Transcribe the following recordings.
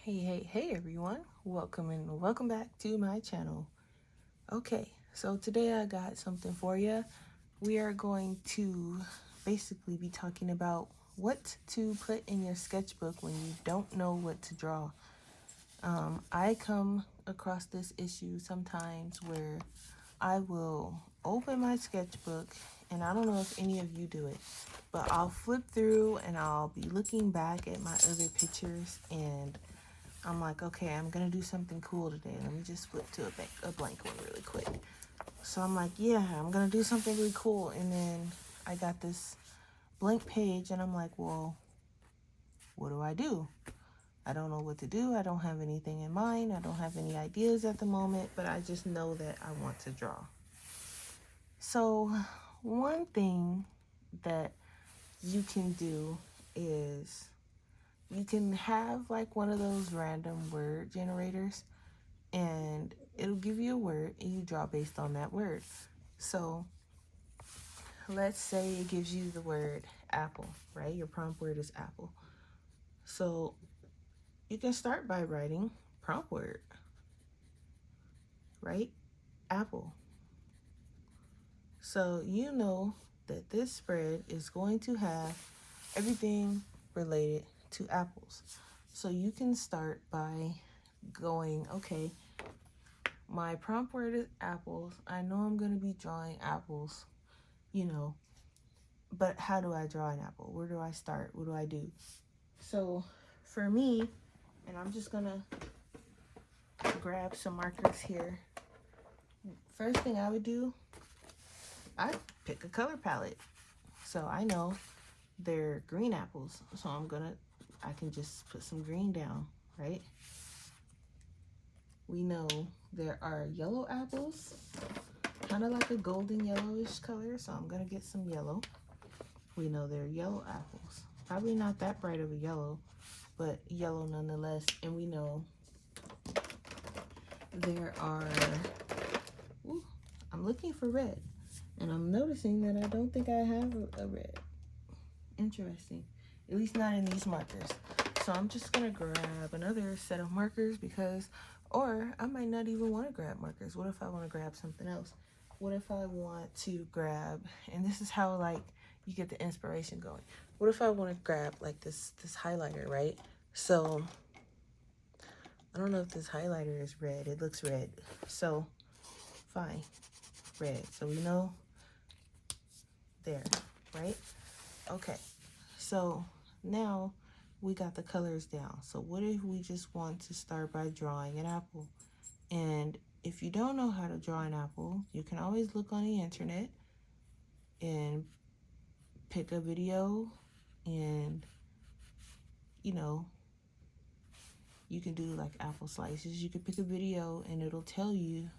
Hey everyone, welcome back to my channel. Okay, so today I got something for you. We are going to basically be talking about what to put in your sketchbook when you don't know what to draw. I come across this issue sometimes where I will open my sketchbook, and I don't know if any of you do it, but I'll flip through and I'll be looking back at my other pictures, and I'm like, okay, I'm gonna do something cool today. Let me just flip to a blank one really quick. So I'm like, yeah, I'm gonna do something really cool. And then I got this blank page and I'm like, well, what do I do? I don't know what to do. I don't have anything in mind. I don't have any ideas at the moment, but I just know that I want to draw. So one thing that you can do is you can have like one of those random word generators, and it'll give you a word and you draw based on that word. So let's say it gives you the word apple, right? Your prompt word is apple. So you can start by writing prompt word, right? Apple. So you know that this spread is going to have everything related to apples. So you can start by going, okay, my prompt word is apples. I know I'm going to be drawing apples, but how do I draw an apple? Where do I start? What do I do? So for me, and I'm just going to grab some markers here. First thing I would do, I pick a color palette. So I know they're green apples. So I can just put some green down, right? We know there are yellow apples, kind of like a golden yellowish color. So I'm going to get some yellow. We know they're yellow apples. Probably not that bright of a yellow, but yellow nonetheless. And we know there are, I'm looking for red. And I'm noticing that I don't think I have a red. Interesting. At least not in these markers. So I'm just going to grab another set of markers or I might not even want to grab markers. What if I want to grab something else? What if I want to grab, and this is how like you get the inspiration going. What if I want to grab like this highlighter, right? So I don't know if this highlighter is red. It looks red. So fine, red. So we know there, right? Okay, so now we got the colors down. So what if we just want to start by drawing an apple? And if you don't know how to draw an apple, you can always look on the internet and pick a video, and you can do like apple slices. You can pick a video and it'll show you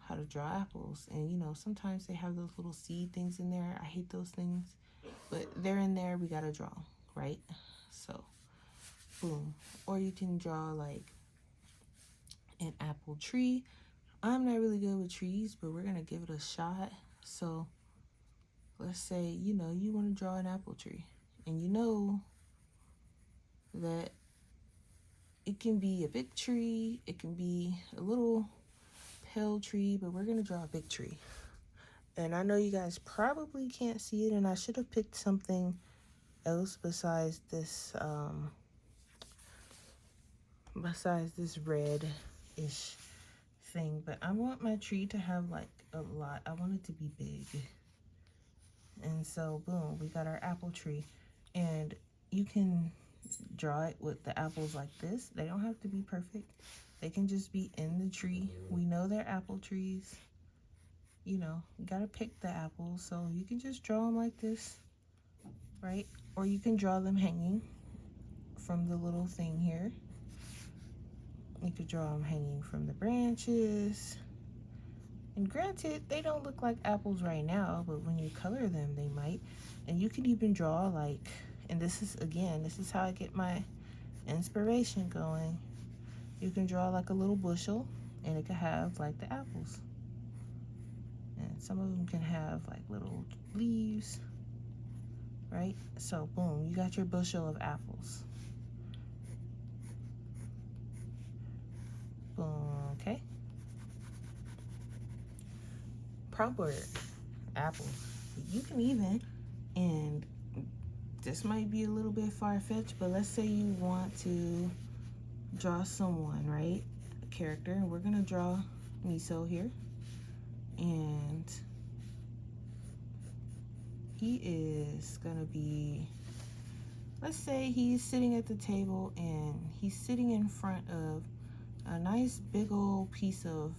how to draw apples. And sometimes they have those little seed things in there. I hate those things, but they're in there. We gotta draw, right? So boom. Or you can draw like an apple tree. I'm not really good with trees, but we're gonna give it a shot. So let's say you want to draw an apple tree, and you know that it can be a big tree, it can be a little pale tree, but we're gonna draw a big tree. And I know you guys probably can't see it, and I should have picked something else besides this red-ish thing. But I want my tree to have like a lot. I want it to be big. And so boom, we got our apple tree. And you can draw it with the apples like this. They don't have to be perfect. They can just be in the tree. We know they're apple trees. You gotta pick the apples. So you can just draw them like this, right? Or you can draw them hanging from the little thing here. You could draw them hanging from the branches. And granted, they don't look like apples right now, but when you color them, they might. And you could even draw like, and this is how I get my inspiration going. You can draw like a little bushel, and it could have like the apples. And some of them can have like little leaves, right? So boom, you got your bushel of apples. Okay. Prompt word, apple. You can even, and this might be a little bit far-fetched, but let's say you want to draw someone, right? A character. We're gonna draw Miso here. And he is gonna be, let's say he's sitting at the table and he's sitting in front of a nice big old piece of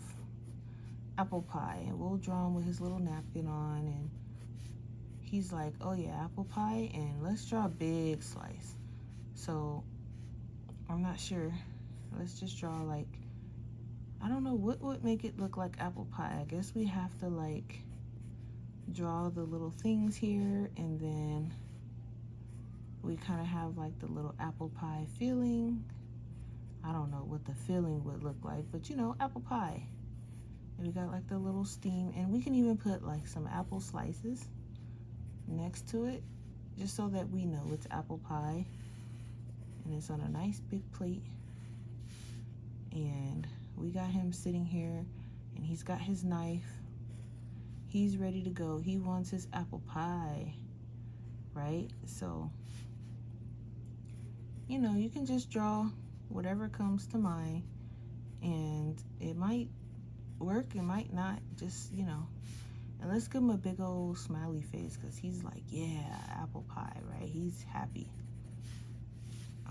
apple pie, and we'll draw him with his little napkin on, and he's like, oh yeah, apple pie, and let's draw a big slice. So I'm not sure, let's just draw like, I don't know what would make it look like apple pie. I guess we have to like draw the little things here, and then we kind of have like the little apple pie feeling. I don't know what the filling would look like, but you know, apple pie. And we got like the little steam, and we can even put like some apple slices next to it, just so that we know it's apple pie. And it's on a nice big plate. And we got him sitting here, and he's got his knife. He's ready to go. He wants his apple pie, right? So, you know, you can just draw whatever comes to mind, and it might work, it might not, just, you know. And let's give him a big old smiley face, because he's like, yeah, apple pie, right? He's happy.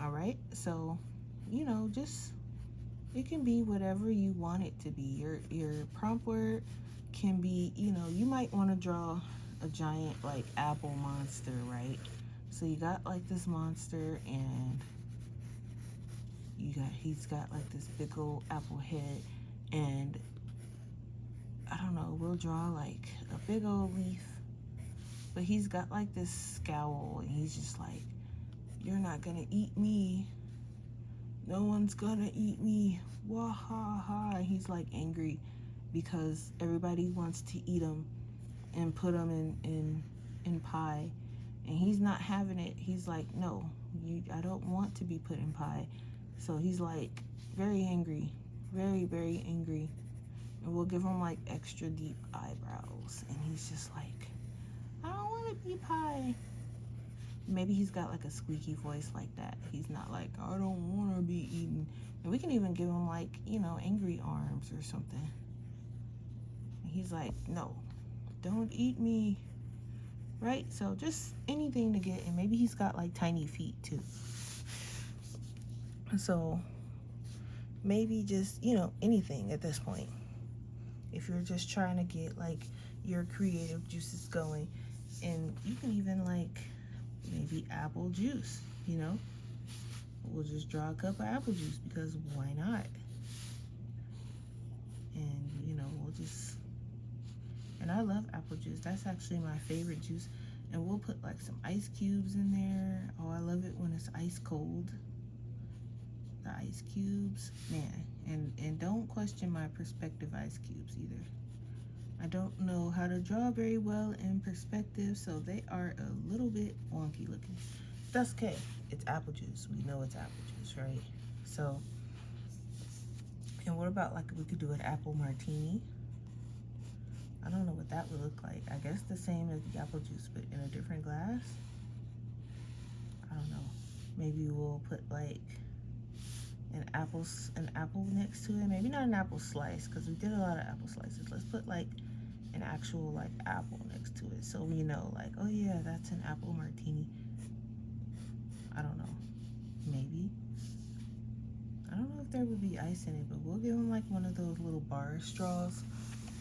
All right, so, you know, just, it can be whatever you want it to be. Your prompt word can be, you know, you might want to draw a giant like apple monster, right? So you got like this monster, and he's got like this big old apple head, and I don't know, we'll draw like a big old leaf, but he's got like this scowl, and he's just like, you're not gonna eat me, no one's gonna eat me, wah ha ha. And he's like angry because everybody wants to eat him and put him in pie, and he's not having it. He's like, no, I don't want to be put in pie. So he's like very angry, very, very angry. And we'll give him like extra deep eyebrows, and he's just like, I don't want to be pie. Maybe he's got like a squeaky voice like that. He's not like, I don't want to be eaten. And we can even give him like, you know, angry arms or something. And he's like, no, don't eat me, right? So just anything to get, and maybe he's got like tiny feet too. So maybe just, you know, anything at this point. If you're just trying to get like your creative juices going, and you can even like maybe apple juice, you know, we'll just draw a cup of apple juice, because why not? And you know, we'll just, and I love apple juice, that's actually my favorite juice. And we'll put like some ice cubes in there. Oh, I love it when it's ice cold, the ice cubes, man. And don't question my perspective ice cubes either. I don't know how to draw very well in perspective, so they are a little bit wonky looking. That's okay. It's apple juice. We know it's apple juice, right? So, and what about like we could do an apple martini? I don't know what that would look like. I guess the same as the apple juice, but in a different glass. I don't know. Maybe we'll put like an apple next to it. Maybe not an apple slice, because we did a lot of apple slices. Let's put like an actual like apple next to it, so we know like, oh yeah, that's an apple martini. I don't know, maybe, I don't know if there would be ice in it, but we'll give them like one of those little bar straws.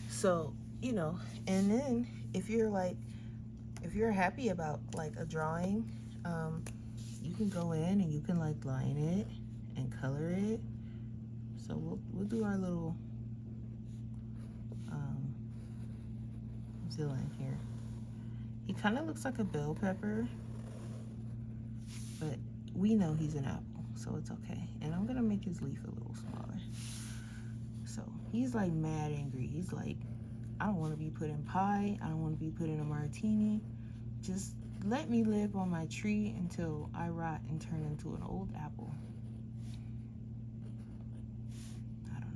So, you know, and then if you're happy about like a drawing, you can go in and you can like line it and color it. So we'll do our little villain here. He kind of looks like a bell pepper, but we know he's an apple, so it's okay. And I'm gonna make his leaf a little smaller. So he's like mad angry. He's like, I don't want to be put in pie. I don't want to be put in a martini. Just let me live on my tree until I rot and turn into an old apple. I don't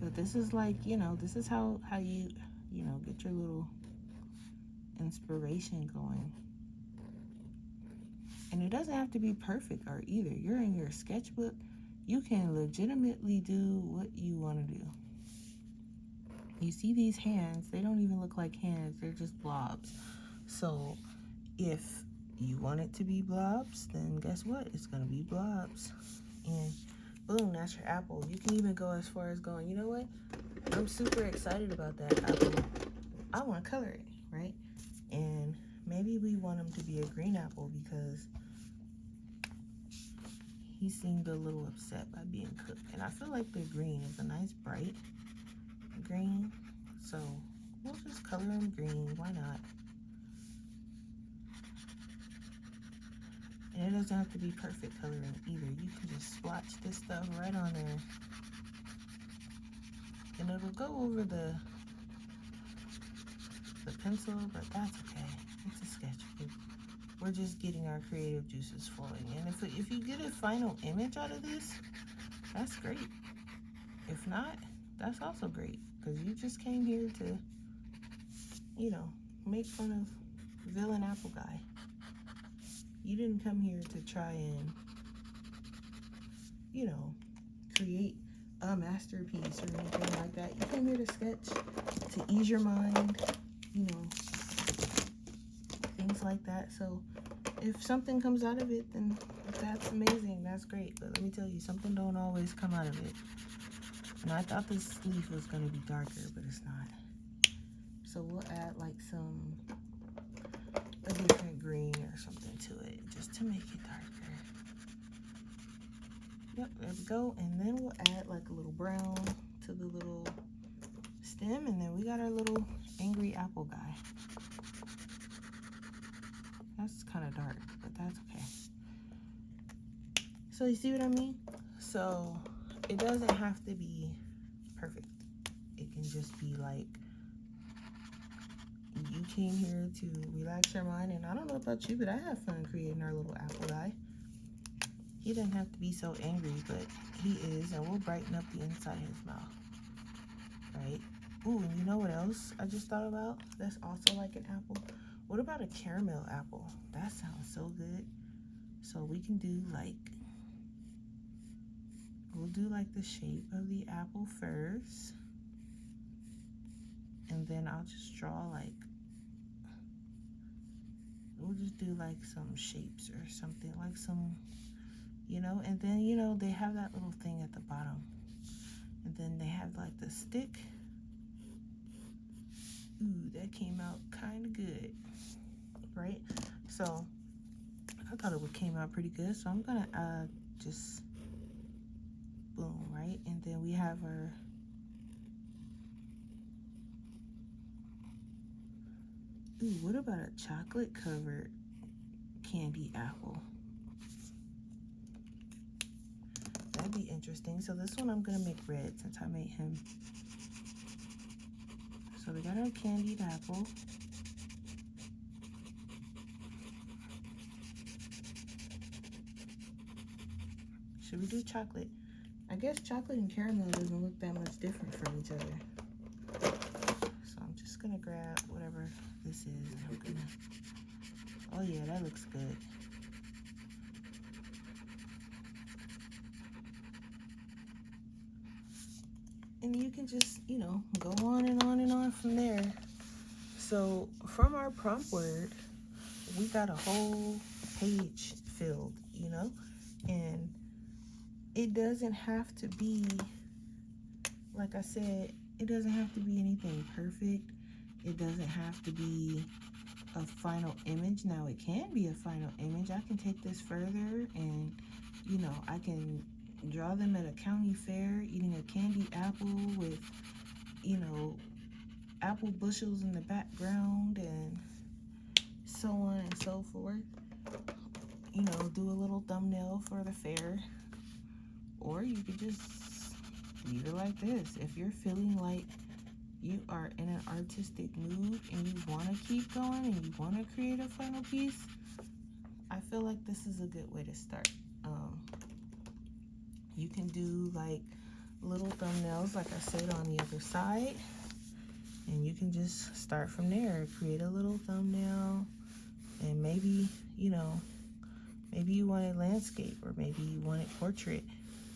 But this is like, you know, this is how you, you know, get your little inspiration going. And it doesn't have to be perfect art either. You're in your sketchbook. You can legitimately do what you want to do. You see these hands, they don't even look like hands, they're just blobs. So if you want it to be blobs, then guess what? It's gonna be blobs. And boom, that's your apple. You can even go as far as going, you know what? I'm super excited about that apple. I want to color it, right? And maybe we want him to be a green apple because he seemed a little upset by being cooked. And I feel like the green is a nice bright green. So we'll just color him green. Why not? And it doesn't have to be perfect coloring either. You can just splotch this stuff right on there. And it'll go over the pencil, but that's okay. It's a sketchbook. We're just getting our creative juices flowing. And if you get a final image out of this, that's great. If not, that's also great. Because you just came here to, you know, make fun of villain apple guy. You didn't come here to try and, you know, create a masterpiece or anything like that. You came here to sketch, to ease your mind, you know, things like that. So if something comes out of it, then that's amazing. That's great. But let me tell you, something don't always come out of it. And I thought this leaf was going to be darker, but it's not. So we'll add like a different green or something to it just to make it darker. Yep, there we go. And then we'll add like a little brown to the little stem. And then we got our little angry apple guy. That's kind of dark, but that's okay. So you see what I mean? So it doesn't have to be perfect. It can just be like, you came here to relax your mind. And I don't know about you, but I have fun creating our little apple guy. He doesn't have to be so angry, but he is. And we'll brighten up the inside of his mouth. Right? Ooh, and you know what else I just thought about? That's also like an apple. What about a caramel apple? That sounds so good. So we can do like, we'll do like the shape of the apple first. And then I'll just draw like, we'll just do like some shapes or something, like some, you know, and then, you know, they have that little thing at the bottom. And then they have like the stick. Ooh, that came out kind of good, right? So I thought it came out pretty good. So I'm gonna just boom, right? And then we have our, ooh, what about a chocolate covered candy apple? That'd be interesting. So this one I'm gonna make red since I made him. So we got our candied apple. Should we do chocolate? I guess chocolate and caramel doesn't look that much different from each other. So I'm just gonna grab whatever this is. And I'm gonna, oh yeah, that looks good. And you can just, you know, go on and on and on from there. So from our prompt word, we got a whole page filled, you know, and it doesn't have to be, like I said, it doesn't have to be anything perfect. It doesn't have to be a final image. Now it can be a final image. I can take this further and, you know, I can draw them at a county fair eating a candy apple with, you know, apple bushels in the background and so on and so forth. You know, do a little thumbnail for the fair. Or you could just leave it like this. If you're feeling like you are in an artistic mood and you want to keep going and you want to create a final piece, I feel like this is a good way to start. You can do like little thumbnails, like I said, on the other side. And you can just start from there. Create a little thumbnail. And maybe, you know, maybe you wanted landscape, or maybe you wanted portrait.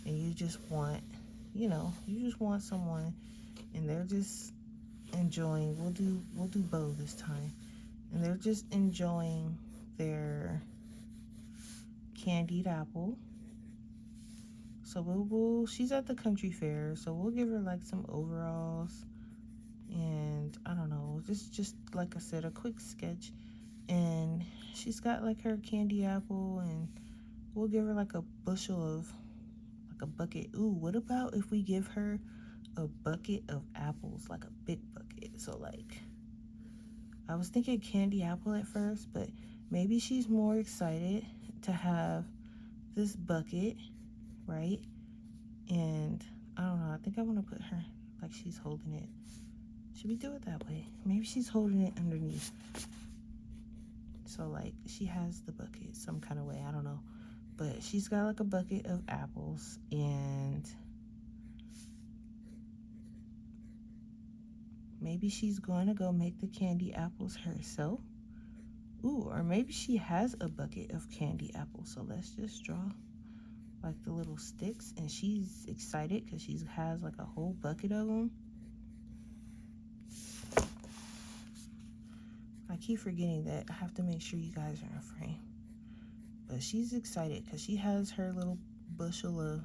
And you just want, you know, you just want someone, and they're just enjoying. We'll do bow this time. And they're just enjoying their candied apple. So she's at the country fair, so we'll give her like some overalls, and I don't know, just like I said, a quick sketch. And she's got like her candy apple, and we'll give her like a bushel of, like a bucket. Ooh, what about if we give her a bucket of apples, like a big bucket? So like, I was thinking candy apple at first, but maybe she's more excited to have this bucket, right? And I don't know, I think I want to put her like she's holding it. Should we do it that way? Maybe she's holding it underneath. So like she has the bucket some kind of way, I don't know. But she's got like a bucket of apples, and maybe she's going to go make the candy apples herself. Ooh, or maybe she has a bucket of candy apples. So let's just draw like the little sticks, and she's excited because she has like a whole bucket of them. I keep forgetting that I have to make sure you guys are in frame. But she's excited because she has her little bushel of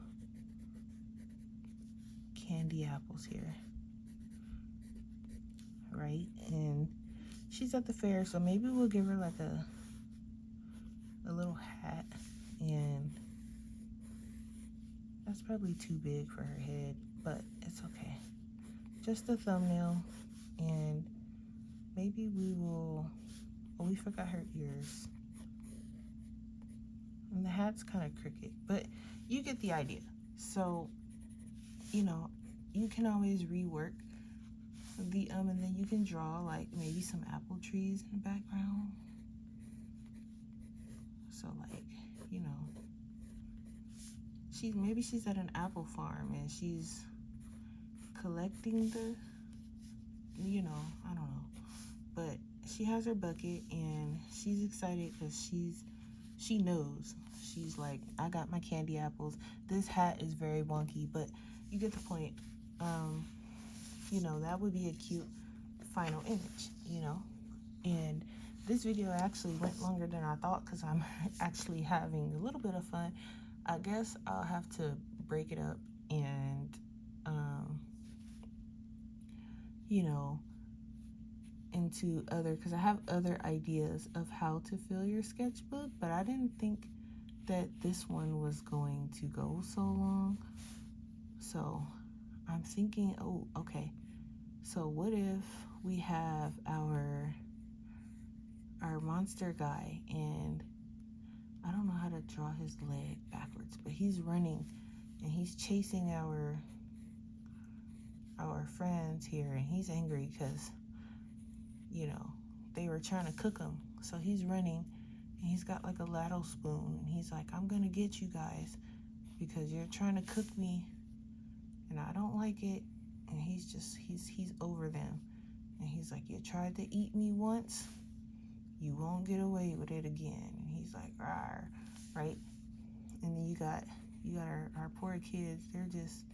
candy apples here, right? And she's at the fair, so maybe we'll give her like a little hat, and that's probably too big for her head, but it's okay. Just a thumbnail, and maybe we will, oh, we forgot her ears. And the hat's kind of crooked, but you get the idea. So, you know, you can always rework the, and then you can draw like maybe some apple trees in the background. So like, you know, maybe she's at an apple farm and she's collecting the, you know, I don't know. But she has her bucket, and she's excited because she knows. She's like, I got my candy apples. This hat is very wonky, but you get the point. You know, that would be a cute final image, you know. And this video actually went longer than I thought because I'm actually having a little bit of fun. I guess I'll have to break it up and, you know, into other, because I have other ideas of how to fill your sketchbook, but I didn't think that this one was going to go so long. So I'm thinking, oh, okay, so what if we have our monster guy, and I don't know how to draw his leg backwards, but he's running and he's chasing our friends here, and he's angry because, you know, they were trying to cook him. So he's running, and he's got like a ladle spoon, and he's like, I'm gonna get you guys because you're trying to cook me and I don't like it. And he's over them, and he's like, you tried to eat me once, you won't get away with it again. And he's like, rawr, right? And then you got our poor kids, they're just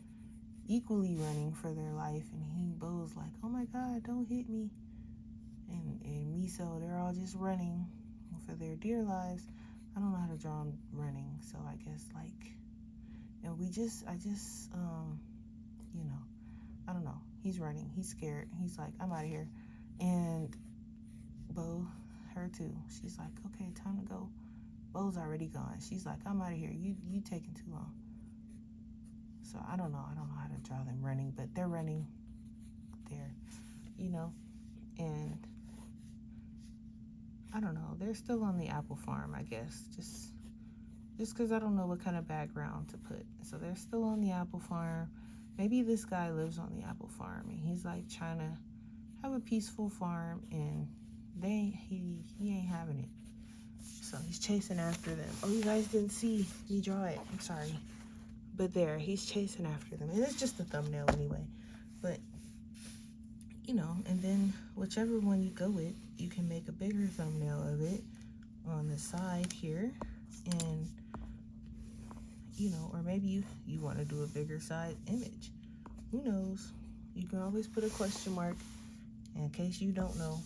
equally running for their life, and Bo's like, oh my God, don't hit me. And Miso, they're all just running for their dear lives. I don't know how to draw them running, so I guess like, and I just, you know, I don't know. He's running, he's scared. He's like, I'm out of here. And Bo, her too. She's like, okay, time to go. Bo's already gone. She's like, I'm out of here. You taking too long. So I don't know how to draw them running, but they're running there, you know, and I don't know. They're still on the apple farm, I guess, just because I don't know what kind of background to put. So they're still on the apple farm. Maybe this guy lives on the apple farm, and he's like trying to have a peaceful farm, and he ain't having it. So he's chasing after them. Oh, you guys didn't see me draw it. I'm sorry. But there, he's chasing after them. And it's just a thumbnail anyway. But, you know, and then whichever one you go with, you can make a bigger thumbnail of it on the side here. And, you know, or maybe you want to do a bigger side image. Who knows? You can always put a question mark in case you don't know.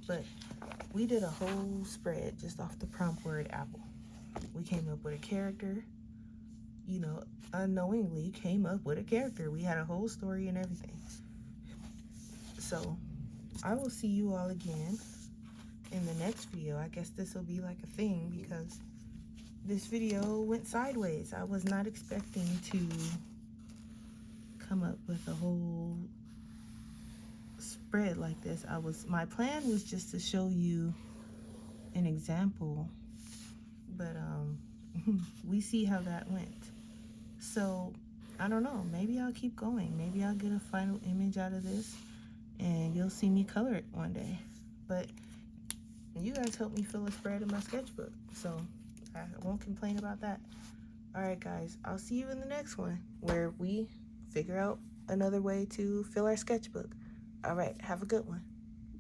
But we did a whole spread just off the prompt word apple. We came up with a character, you know, unknowingly came up with a character. We had a whole story and everything. So I will see you all again in the next video. I guess this will be like a thing because this video went sideways. I was not expecting to come up with a whole spread like this. My plan was just to show you an example, but we see how that went. So I don't know, maybe I'll keep going. Maybe I'll get a final image out of this and you'll see me color it one day. But you guys helped me fill a spread in my sketchbook, so I won't complain about that. All right, guys, I'll see you in the next one where we figure out another way to fill our sketchbook. All right, have a good one.